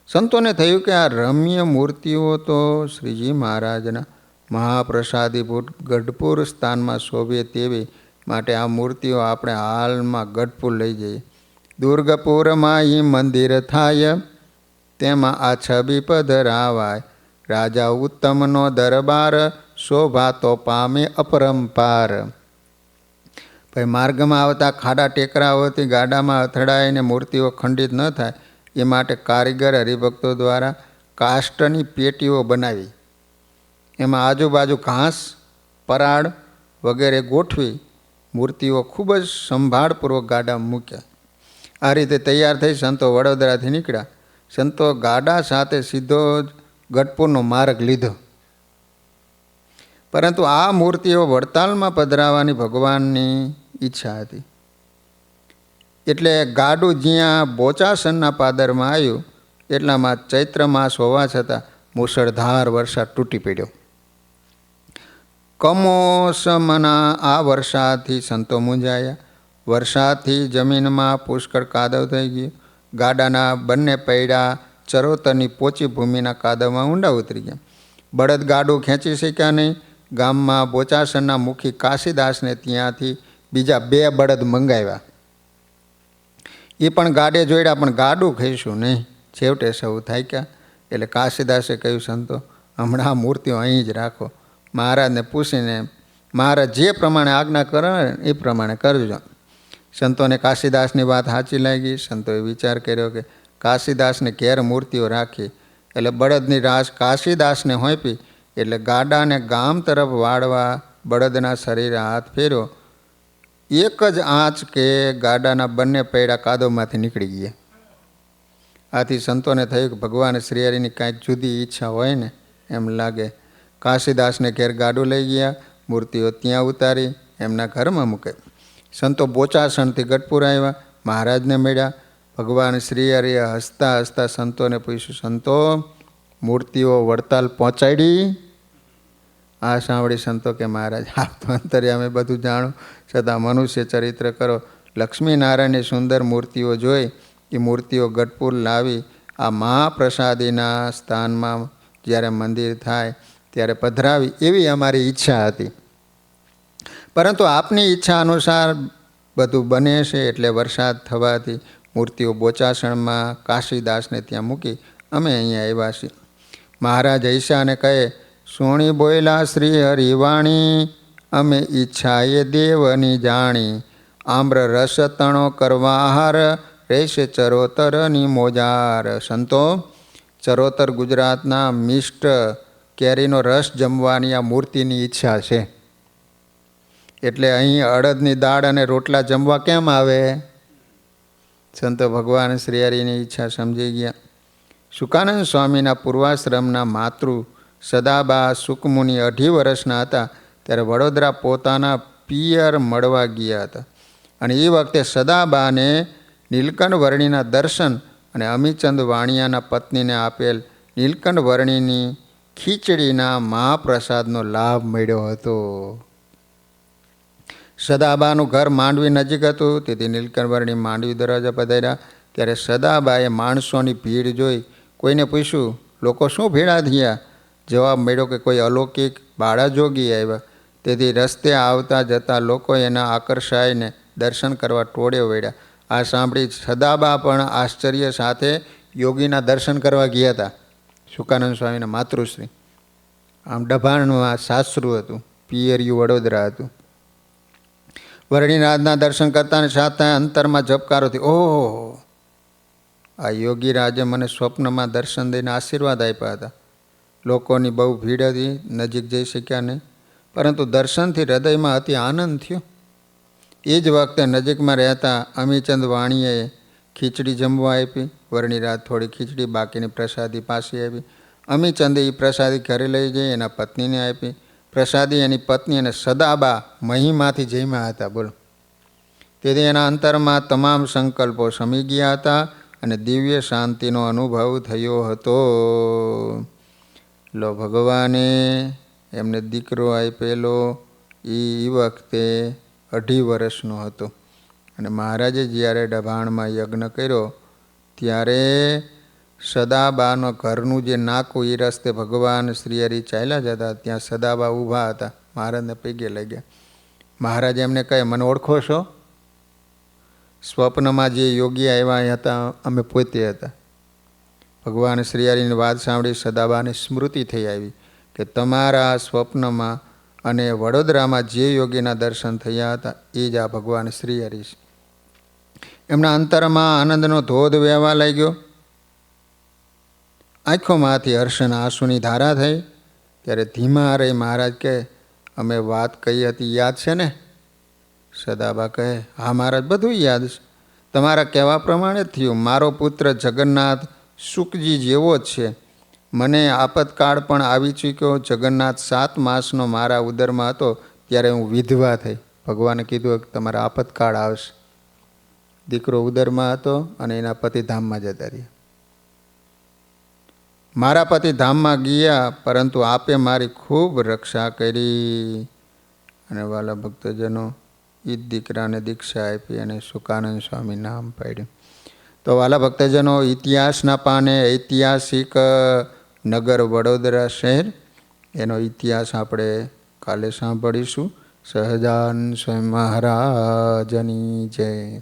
સંતોને થયું કે આ રમ્ય મૂર્તિઓ તો શ્રીજી મહારાજના મહાપ્રસાદીભૂત ગઢપુર સ્થાનમાં શોભે તેવી, માટે આ મૂર્તિઓ આપણે હાલમાં ગઢપુર લઈ જઈએ. દુર્ગપુરમાં ઈ મંદિર થાય, તેમાં આ છબી પધરાવાય. રાજા ઉત્તમનો દરબાર, શોભા તો પામે અપરંપાર. ભાઈ માર્ગમાં આવતા ખાડા ટેકરાઓથી ગાડામાં અથડાઈને મૂર્તિઓ ખંડિત ન થાય એ માટે કારીગર હરિભક્તો દ્વારા કાષ્ટની પેટીઓ બનાવી એમાં આજુબાજુ ઘાસ, પરાળ વગેરે ગોઠવી મૂર્તિઓ ખૂબ જ સંભાળપૂર્વક ગાડામાં મૂક્યા. આ રીતે તૈયાર થઈ સંતો વડોદરાથી નીકળ્યા. સંતો ગાડા સાથે સીધો જ ગઢપુરનો માર્ગ લીધો. પરંતુ આ મૂર્તિઓ વડતાલમાં પધરાવવાની ભગવાનની ઈચ્છા હતી. એટલે ગાડું જ્યાં બોચાસનના પાદરમાં આવ્યું એટલામાં ચૈત્ર માસ હોવા છતાં મુશળધાર વરસાદ તૂટી પડ્યો. કમોસમના આ વરસાદથી સંતો મૂંઝાયા. વરસાદથી જમીનમાં પુષ્કળ કાદવ થઈ ગયો. ગાડાના બંને પૈડા ચરોતરની પોચી ભૂમિના કાદવમાં ઊંડા ઉતરી ગયા. બળદ ગાડું ખેંચી શક્યા નહીં. ગામમાં બોચાસનના મુખી કાશીદાસને ત્યાંથી બીજા 2 બળદ મંગાવ્યા. એ પણ ગાડે જોડ્યા, પણ ગાડું ખાઈશું નહીં. છેવટે સૌ થાક્યા. એટલે કાશીદાસે કહ્યું, સંતો હમણાં મૂર્તિઓ અહીં જ રાખો. મહારાજને પૂછીને મહારાજ જે પ્રમાણે આજ્ઞા કરે એ પ્રમાણે કરજો. સંતોને કાશીદાસની વાત સાચી લાગી. સંતોએ વિચાર કર્યો કે કાશીદાસને ઘેર મૂર્તિઓ રાખી એટલે બળદની રાસ કાશીદાસને હોંપી એટલે ગાડાને ગામ તરફ વાળવા બળદના શરીરે હાથ ફેર્યો. એક જ આંચ કે ગાડાના બંને પૈડા કાદવમાંથી નીકળી ગયા. આથી સંતોને થયું કે ભગવાન શ્રીહરિની કાંઈક જુદી ઈચ્છા હોય ને એમ લાગે. કાશીદાસને ઘેર ગાડું લઈ ગયા, મૂર્તિઓ ત્યાં ઉતારી એમના ઘરમાં મૂકે. સંતો બોચાસણથી ગઢપુર આવ્યા, મહારાજને મળ્યા. ભગવાન શ્રીહરિએ હસતા હસતા સંતોને પૂછ્યું, સંતો મૂર્તિઓ વડતાલ પહોંચાડી? આ સાંભળી સંતો કે મહારાજ આપ તો અંતર્યામે બધું જાણો, છતાં મનુષ્ય ચરિત્ર કરો. લક્ષ્મીનારાયણની સુંદર મૂર્તિઓ જોઈ એ મૂર્તિઓ ગઢપુર લાવી આ મહાપ્રસાદીના સ્થાનમાં જ્યારે મંદિર થાય ત્યારે પધરાવી એવી અમારી ઈચ્છા હતી. પરંતુ આપની ઈચ્છા અનુસાર બધું બને છે. એટલે વરસાદ થવાથી મૂર્તિઓ બોચાસણમાં કાશીદાસને ત્યાં મૂકી અમે અહીંયા આવ્યા છીએ. મહારાજ ઈશાને કહે, સોણી બોયલા શ્રી હરિવાણી, અમે ઈચ્છા એ દેવની જાણી. આમ્ર રસ તણો કરવા હાર, રહેશે ચરોતરની મોજાર. સંતો, ચરોતર ગુજરાતના મિષ્ટ કેરીનો રસ જમવાની આ મૂર્તિની ઈચ્છા છે. એટલે અહીં અડદની દાળ અને રોટલા જમવા કેમ આવે? સંતો ભગવાન શ્રીહરિની ઈચ્છા સમજી ગયા. શુકાનંદ સ્વામીના પૂર્વાશ્રમના માતૃ સદાબા સુકમુનિ 2.5 વર્ષના હતા ત્યારે વડોદરા પોતાના પિયર મળવા ગયા હતા. અને એ વખતે સદાબાને નીલકંઠ વર્ણીના દર્શન અને અમીચંદ વાણિયાના પત્નીને આપેલ નીલકંઠ વર્ણીની ખીચડીના મહાપ્રસાદનો લાભ મળ્યો હતો. સદાબાનું ઘર માંડવી નજીક હતું, તેથી નીલકંઠ વર્ણી માંડવી દરવાજા પધાર્યા. ત્યારે સદાબાએ માણસોની ભીડ જોઈ કોઈને પૂછ્યું, લોકો શું ભેળા થયા? જવાબ મળ્યો કે કોઈ અલૌકિક બાળાજોગી આવ્યા. તેથી રસ્તે આવતા જતા લોકો એના આકર્ષાઈને દર્શન કરવા ટોળે વળ્યા. આ સાંભળી સદાબા પણ આશ્ચર્ય સાથે યોગીના દર્શન કરવા ગયા હતા. શુકાનંદ સ્વામીના માતૃશ્રી. આમ ડભાણમાં સાસરું હતું, પિયરિયું વડોદરા હતું. વર્ણિનાથના દર્શન કરતાની સાથે અંતરમાં ઝબકારો થયો, ઓહ, આ યોગી રાજે મને સ્વપ્નમાં દર્શન દઈને આશીર્વાદ આપ્યા હતા. લોકોની બહુ ભીડ હતી, નજીક જઈ શક્યા નહીં, પરંતુ દર્શનથી હૃદયમાં અતિ આનંદ થયો. એ જ વખતે નજીકમાં રહેતા અમીચંદ વાણીએ ખીચડી જમવા આપી. વર્ણિરાજ થોડી ખીચડી બાકીની પ્રસાદી પાસે આવી. અમીચંદે એ પ્રસાદી ઘરે લઈ જઈ એના પત્નીને આપી. પ્રસાદી એની પત્ની અને સદાબા મહીમાંથી જમ્યા હતા. બોલો. તેથી એના અંતરમાં તમામ સંકલ્પો શમી ગયા હતા અને દિવ્ય શાંતિનો અનુભવ થયો હતો. લો, ભગવાને એમને દીકરો આપેલો એ વખતે 2.5 વર્ષનો હતો. અને મહારાજે જ્યારે ડભાણમાં યજ્ઞ કર્યો ત્યારે સદાબાનો ઘરનું જે નાકું એ રસ્તે ભગવાન શ્રીહરિ ચાલ્યા જતા, ત્યાં સદાબા ઊભા હતા. મહારાજને પગે લાગ્યા. મહારાજ એમને કહે, મને ઓળખો છો? સ્વપ્નમાં જે યોગી આવ્યા હતા અમે પોતે હતા. ભગવાન શ્રીહરિની વાત સાંભળી સદાબાને સ્મૃતિ થઈ આવી કે તમારા સ્વપ્નમાં અને વડોદરામાં જે યોગીના દર્શન થયા હતા એ જ આ ભગવાન શ્રીહરિ છે. એમના અંતરમાં આનંદનો ધોધ વહેવા લાગ્યો. આંખોમાંથી હર્ષના આંસુની ધારા થઈ. ત્યારે ધીમા રહી મહારાજ કહે, અમે વાત કહી હતી યાદ છે ને? સદાબા કહે, હા મહારાજ, બધું યાદ છે. તમારા કહેવા પ્રમાણે જ થયું. મારો પુત્ર જગન્નાથ સુખજી જેવો જ છે. મને આપતકાળ પણ આવી ચૂક્યો. જગન્નાથ 7 માસનો મારા ઉદરમાં હતો ત્યારે હું વિધવા થઈ. ભગવાને કીધું કે તમારા આપતકાળ આવશે. દીકરો ઉદરમાં હતો અને એના પતિ ધામમાં જતા રહ્યા. મારા પતિ ધામમાં ગયા, પરંતુ આપે મારી ખૂબ રક્ષા કરી. અને વાલા ભક્તજનો, એ દીકરાને દીક્ષા આપી અને શુકાનંદ સ્વામી નામ પાડ્યું. તો વાલા ભક્તજનો, ઇતિહાસના પાને ઐતિહાસિક નગર વડોદરા શહેર, એનો ઇતિહાસ આપણે કાલે સાંભળીશું. સહજાનંદ સ્વામી મહારાજની જય.